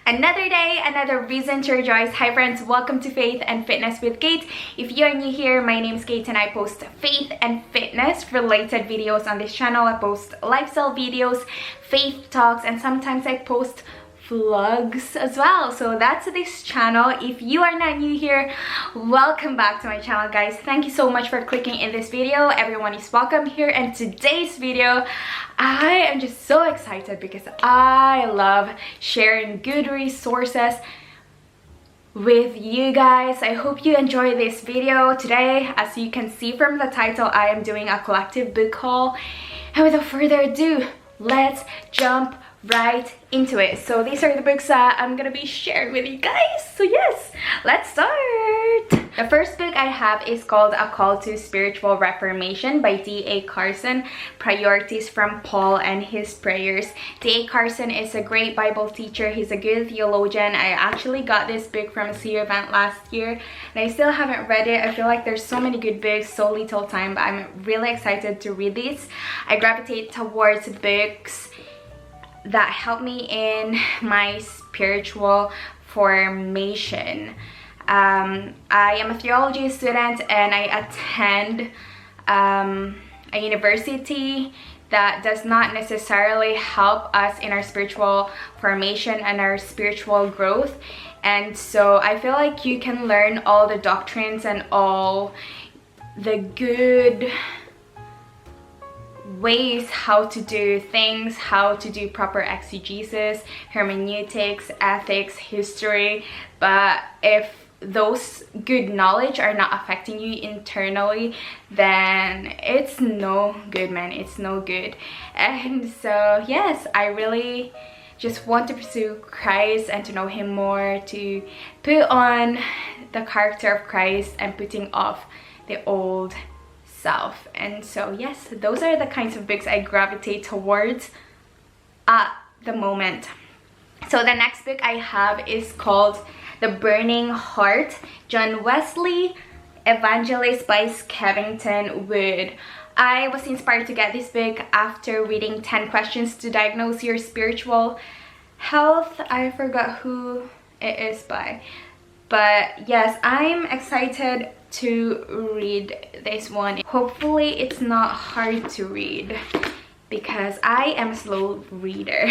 Another day, another reason to rejoice. Hi friends, welcome to Faith and Fitness with Cate. If you are new here, my name is Cate and I post faith and fitness related videos on this channel. I post lifestyle videos, faith talks, and sometimes I post vlogs as well. So that's this channel. If you are not new here, welcome back to my channel, guys. Thank you so much for clicking in this video. Everyone is welcome here. And today's video, I am just so excited because I love sharing good resources with you guys. I hope you enjoy this video today. As you can see from the title, I am doing a collective book haul, and without further ado, let's jump right into it. So these are the books that I'm gonna be sharing with you guys. So yes, let's start. The first book I have is called A Call to Spiritual Reformation by D.A. Carson, Priorities from Paul and His Prayers. D.A. Carson is a great Bible teacher. He's a good theologian. I actually got this book from a CU event last year and I still haven't read it. I feel like there's so many good books, so little time, but I'm really excited to read these. I gravitate towards books that help me in my spiritual formation. I am a theology student and I attend a university that does not necessarily help us in our spiritual formation and our spiritual growth. And so I feel like you can learn all the doctrines and all the good ways how to do things, how to do proper exegesis, hermeneutics, ethics, history, but if those good knowledge are not affecting you internally, then it's no good, man. It's no good. And so yes, I really just want to pursue Christ and to know him more, to put on the character of Christ and putting off the old self. And so yes, those are the kinds of books I gravitate towards at the moment. So the next book I have is called The Burning Heart, John Wesley Evangelist by Skevington Wood. I was inspired to get this book after reading 10 Questions to Diagnose Your Spiritual Health. I forgot who it is by, but yes, I'm excited to read this one. Hopefully it's not hard to read because I am a slow reader.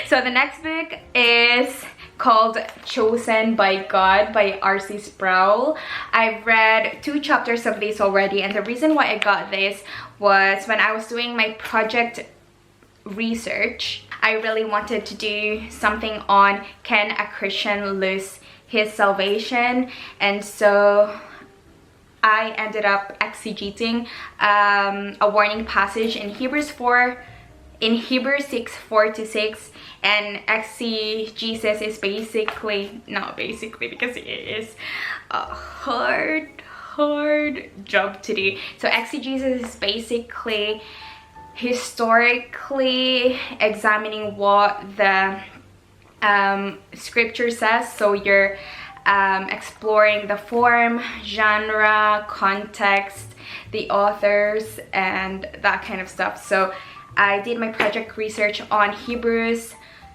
So the next book is called Chosen by God by R.C. Sproul. I've read 2 chapters of this already, and the reason why I got this was when I was doing my project research. I really wanted to do something on, can a Christian lose his salvation? And so I ended up exegeting a warning passage in Hebrews 6, 4-6, and exegesis is basically, not basically because it is a hard job to do. So exegesis is basically historically examining what the scripture says. So you're exploring the form, genre, context, the authors, and that kind of stuff. So I did my project research on Hebrews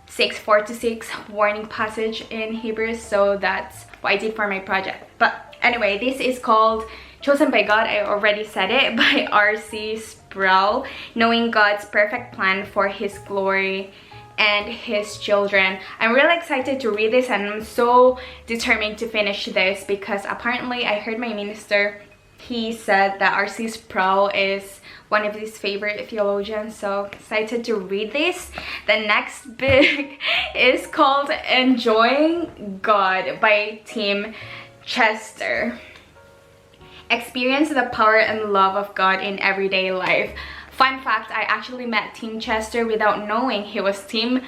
6, 4-6, warning passage in Hebrews. So that's what I did for my project. But anyway, this is called Chosen by God, I already said it, by R.C. Sproul, knowing God's perfect plan for his glory and his children. I'm really excited to read this, and I'm so determined to finish this because apparently I heard my minister, he said that R.C. Sproul is one of his favorite theologians. So excited to read this. The next book is called Enjoying God by Tim Chester. Experience the power and love of God in everyday life. Fun fact, I actually met Tim Chester without knowing he was Tim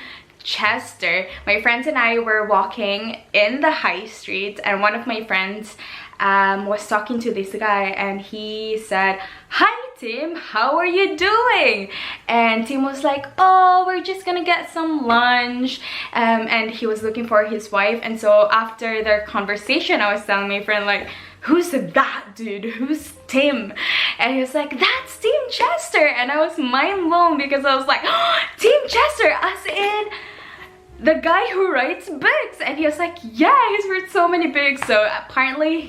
Chester. My friends and I were walking in the high street, and one of my friends was talking to this guy, and he said, "Hi Tim, how are you doing?" And Tim was like, "Oh, we're just gonna get some lunch," and he was looking for his wife. And so after their conversation, I was telling my friend, like, "Who's that dude? Who's Tim?" And he was like, "That's Tim Chester." And I was mind blown because I was like, oh, Tim Chester, as in the guy who writes books, and he was like, yeah, he's written so many books. So apparently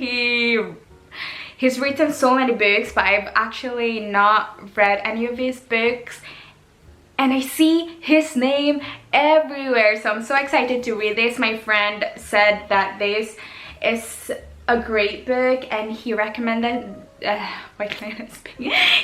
he's written so many books, but I've actually not read any of his books, and I see his name everywhere. So I'm so excited to read this. My friend said that this is a great book, and he recommended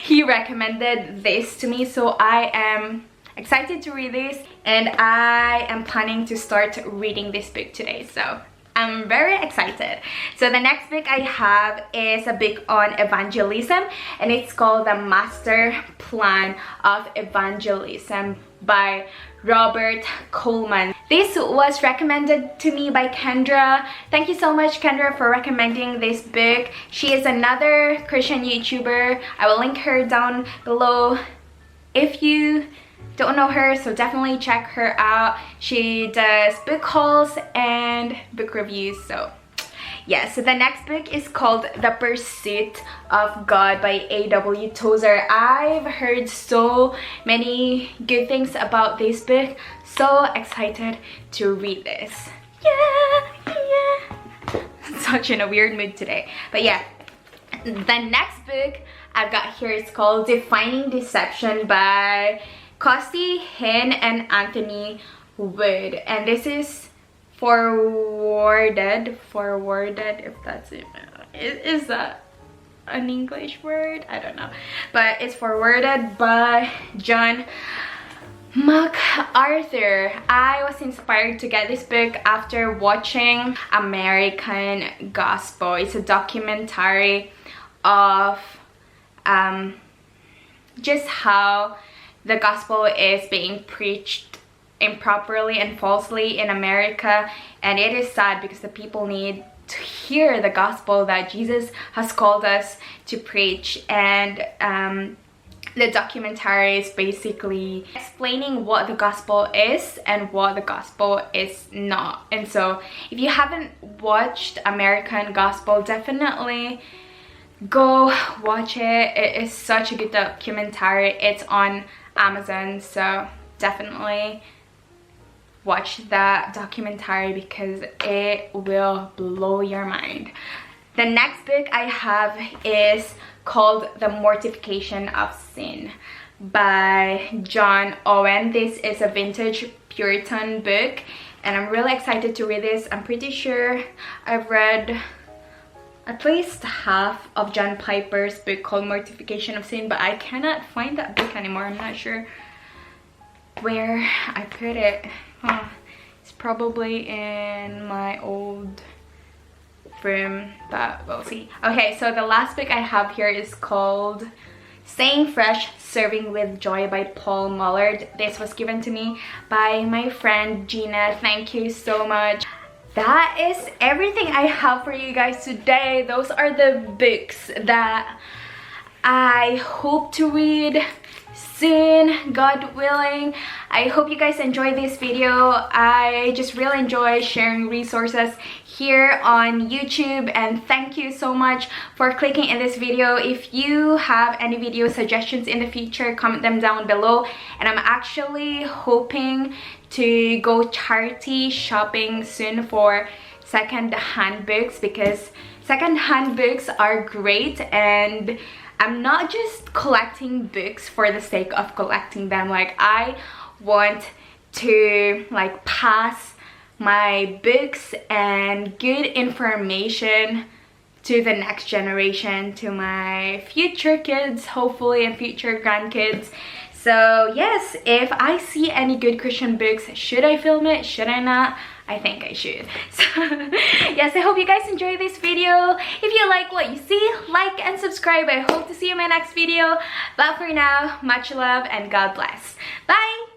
he recommended this to me. So I am excited to read this, and I am planning to start reading this book today. So I'm very excited. So the next book I have is a book on evangelism, and it's called The Master Plan of Evangelism by Robert Coleman. This was recommended to me by Kendra. Thank you so much, Kendra, for recommending this book. She is another Christian YouTuber. I will link her down below if you don't know her, so definitely check her out. She does book hauls and book reviews. So yeah, so the next book is called The Pursuit of God by AW Tozer. I've heard so many good things about this book. So excited to read this. Yeah. Such in a weird mood today. But yeah, the next book I've got here is called Defining Deception by Cate and Anthony Wood, and this is forwarded, if that's it. Is that an English word? I don't know, but it's forwarded by John MacArthur. I was inspired to get this book after watching American Gospel. It's a documentary of just how the gospel is being preached improperly and falsely in America, and it is sad because the people need to hear the gospel that Jesus has called us to preach. And the documentary is basically explaining what the gospel is and what the gospel is not. And so if you haven't watched American Gospel, definitely go watch it. It is such a good documentary. It's on Amazon, so definitely watch that documentary because it will blow your mind. The next book I have is called The Mortification of Sin by John Owen. This is a vintage Puritan book, and I'm really excited to read this. I'm pretty sure I've read at least half of John Piper's book called Mortification of Sin, but I cannot find that book anymore. I'm not sure where I put it. It's probably in my old room, but we'll see. Okay, so the last book I have here is called Staying Fresh, Serving with Joy by Paul Mullard. This was given to me by my friend Gina. Thank you so much. That is everything I have for you guys today. Those are the books that I hope to read soon, God willing. I hope you guys enjoyed this video. I just really enjoy sharing resources here on YouTube, and thank you so much for clicking in this video. If you have any video suggestions in the future, comment them down below. And I'm actually hoping to go charity shopping soon for second-hand books, because second-hand books are great, and I'm not just collecting books for the sake of collecting them. Like, I want to like pass my books and good information to the next generation, to my future kids hopefully, and future grandkids. So yes, if I see any good Christian books, should I film it? Should I not? I think I should. So yes, I hope you guys enjoyed this video. If you like what you see, like and subscribe. I hope to see you in my next video. But for now, much love and God bless. Bye!